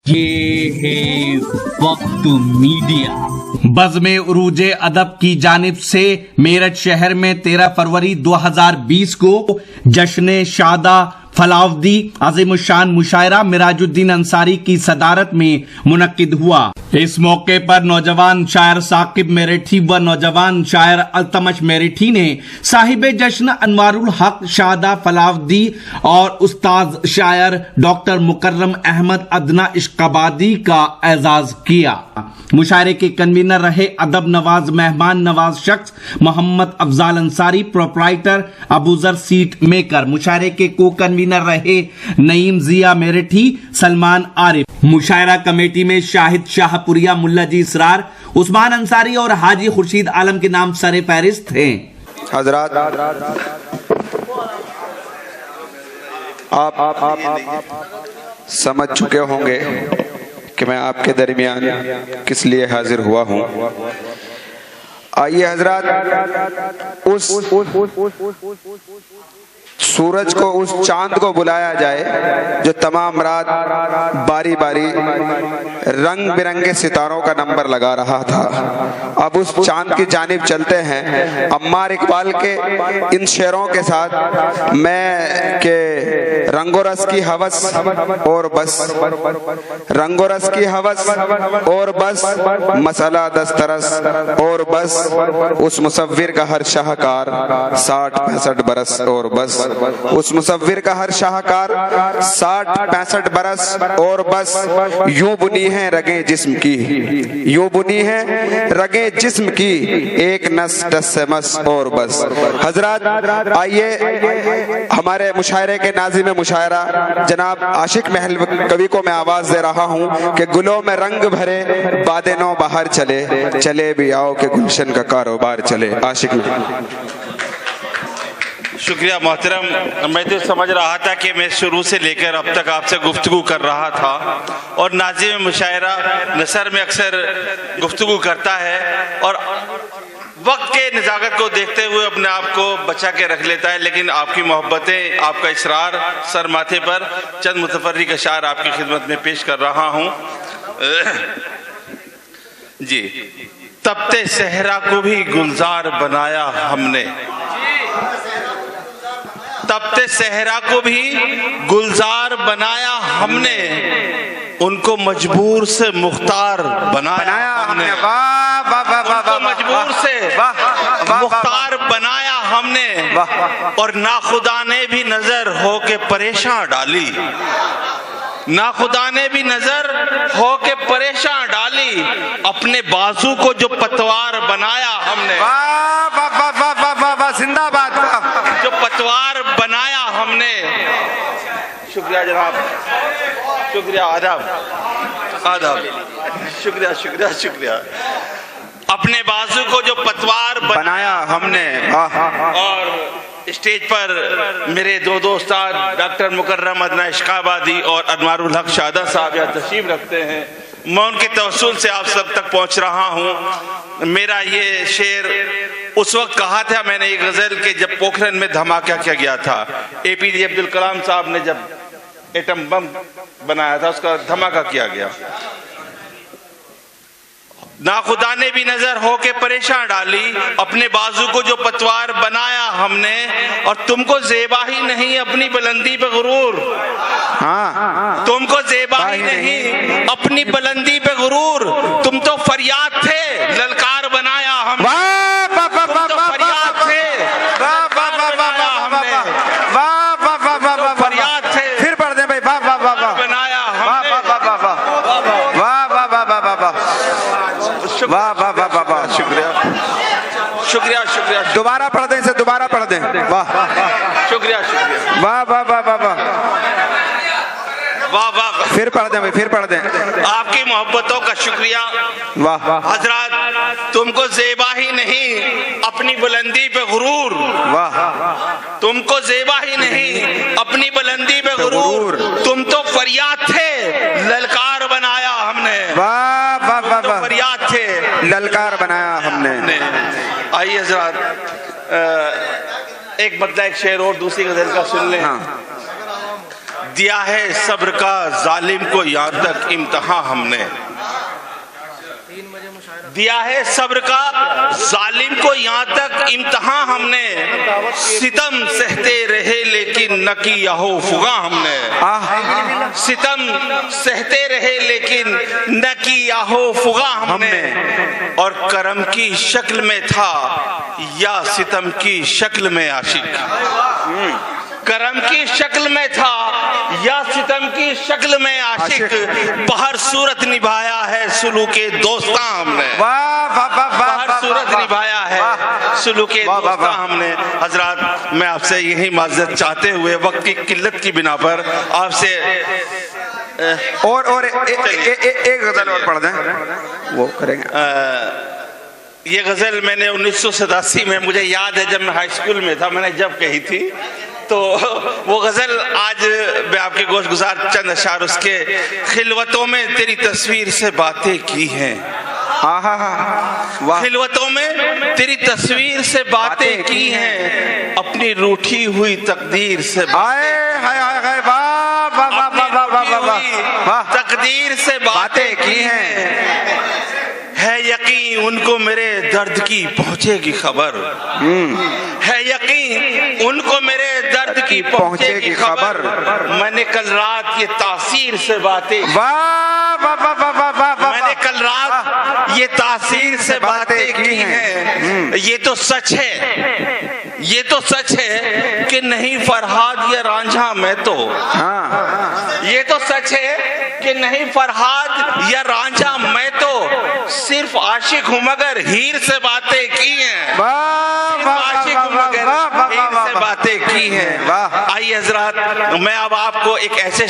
ये है वक्त मीडिया। बज़्म उरूज अदब की जानिब से मेरठ शहर में 13 फरवरी 2020 को जश्न शादा फलावदी अज़ीमुश्शान मुशायरा मिराजुद्दीन अंसारी की सदारत में मुनक्किद हुआ। इस मौके पर नौजवान शायर साकिब मेरठी व नौजवान शायर अल्तमश मेरठी ने साहिब जश्न अनवारुल हक शादा फलावदी और उस्ताद शायर डॉक्टर मुकर्रम अहमद अदना इश्काबादी का एजाज किया। मुशायरे के कन्वीनर रहे अदब नवाज मेहमान नवाज शख्स Mohammad Afzal Ansari proprietor Abuzar seat maker. मुशायरे के को कन्वीनर रहे नईम जिया मेरठी सलमान आरिफ। मुशायरा कमेटी में शाहिद शाहपुरिया मुल्ला जी इसरार उस्मान अंसारी और हाजी खुर्शीद आलम के नाम सरे फहरिस्त हैं। हजरात आप समझ चुके होंगे कि मैं आपके दरमियान किस लिए हाजिर हुआ हूं। आइए हजरात उस सूरज को, उस चांद को बुलाया जाए जो तमाम रात बारी बारी रंग बिरंगे सितारों का नंबर लगा रहा था। अब उस चांद की जानिब चलते हैं। अम्मार इकबाल के इन शेरों के साथ मैं के रंगो रस की हवस और बस, रंगो रस की हवस और बस, मसला दस्तरस और बस, उस मुसव्विर का हर शाहकार 60-65 बरस और बस, उस मुसव्विर का हर शाहकार 60-65 बरस और बस। यूं बुनी है रगे जिस्म की, यूं बुनी है रगे जिस्म की, एक नस टस से मस और बस। हजरात आइए हमारे मुशायरे के नाज़िम मुशायरा जनाब आशिक महल कवि को मैं आवाज दे रहा हूं कि गुलों में रंग भरे बादे नौ बाहर चले, चले भी आओ के गुलशन का कारोबार चले। आशिक महल। शुक्रिया मोहतरम। मैं तो समझ रहा था कि मैं शुरू से लेकर अब तक आपसे गुफ्तगू कर रहा था और नाज़िम मुशायरा नसर में अक्सर गुफ्तगू करता है और वक्त के नज़ाकत को देखते हुए अपने आप को बचा के रख लेता है, लेकिन आपकी मोहब्बतें, आपका इसरार सर माथे पर चंद मुतफर्रिक अशार आपकी खिदमत में पेश कर रहा हूँ। जी। तपते सहरा को भी गुलजार बनाया हमने, तपते सहरा को भी गुलजार बनाया हमने, उनको मजबूर से मुख्तार बनाया हमने, उनको मजबूर से मुख्तार बनाया हमने, और नाखुदा ने भी नजर हो के परेशान डाली, नाखुदा ने भी नजर हो के परेशान डाली, अपने बाजू को जो पतवार बनाया हमने, जिंदाबाद, जो पतवार बनाया हमने। शुक्रिया जनाब, शुक्रिया, आदाब आदाब, शुक्रिया शुक्रिया शुक्रिया। अपने बाजू को जो पतवार बनाया हमने। और स्टेज पर मेरे दो दोस्त डॉक्टर मुकर्रम अदना इश्काबादी और अनवारुल हक शादा साहब यहाँ तशरीफ रखते हैं। मैं उनके तवस्सुल से आप सब तक पहुँच रहा हूँ। मेरा ये शेर उस वक्त कहा था मैंने एक गजल के जब पोखरण में धमाका किया गया था, APJ अब्दुल कलाम साहब ने जब एटम बम बनाया था उसका धमाका किया गया। नाखुदा ने भी नजर हो के परेशान डाली, अपने बाजू को जो पतवार बनाया हमने, और तुमको जेबा ही नहीं अपनी बुलंदी पे गुरूर, हाँ तुमको जेबा ही नहीं अपनी बुलंदी पे गुरूर, तुम तो फरियाद थे ललकार बनाया हमने, तुम तो फरियाद थे, फरियाद थे। फिर पढ़ दे भाई, वाह वाह वाह वाह बनाया हमने, वाह वाह वाह वाह वाह वाह, शुक्रिया शुक्रिया शुक्रिया। दोबारा पढ़ दें, इसे दोबारा पढ़ दें। वाह शुक्रिया शुक्रिया, वाह वाह वाह वाह वाह वाह वाह। फिर पढ़ दें भाई, फिर पढ़ दें। आपकी मोहब्बतों का शुक्रिया। वाह हजरात, तुमको जेबा ही नहीं अपनी बुलंदी पे गुरूर, वाह तुमको जेबा ही नहीं अपनी बुलंदी पे गुरूर, तुम तो फरियाद थे ललकार बनाया हमने, वाह वाह वाह वाह, फरियाद थे ललकार बनाया हमने। आइए हजरात एक बदला एक शेर और दूसरी गजल का सुन लें। हाँ। दिया है सब्र का जालिम को यहाँ तक इम्तहान हमने, दिया है सब्र का जालिम को यहाँ तक इम्तहान हमने, सितम सहते रहे लेकिन न किया हो फुगा हमने, सितम सहते रहे लेकिन न किया हो फुगा हमने, और करम की शक्ल में था या सितम की शक्ल में आशिक, करम की शक्ल में था या सितम की शक्ल में आशिक, बाहर सूरत निभाया है सुलूके दोस्ता हमने, बाहर सूरत निभाया है सुलूके दोस्ता हमने। हजरात, मैं आपसे यही माजरत चाहते हुए वक्त की किल्लत की बिना पर आपसे और एक गजल और पढ़ दें, वो करेंगे। ये गजल मैंने 1987 में, मुझे याद है जब मैं हाई स्कूल में था, मैंने जब कही थी, तो वो गजल आज मैं आपके गोश गुजार चंद अशार उसके, खिलवतों में तेरी तस्वीर से बातें की हैं, खिलवतों में तेरी तस्वीर से बातें की हैं, अपनी रूठी हुई तकदीर से तकदीर से बातें की हैं, है यकीन उनको मेरे दर्द की पहुंचेगी खबर, है यकीन उनको मेरे दर्द की पहुंचेगी खबर, मैंने कल रात ये तासीर से बातें, मैंने कल रात ये तासीर से बातें की हैं, ये तो सच है, ये तो सच है कि नहीं फरहाद या रांझा मैं तो, ये तो सच है कि नहीं फरहाद या रांझा मैं तो, सिर्फ आशिक हूँ मगर हीर से बातें की हैं, आशिक हूँ मगर हीर से बातें की हैं। आइए हजरात, मैं अब आपको एक ऐसे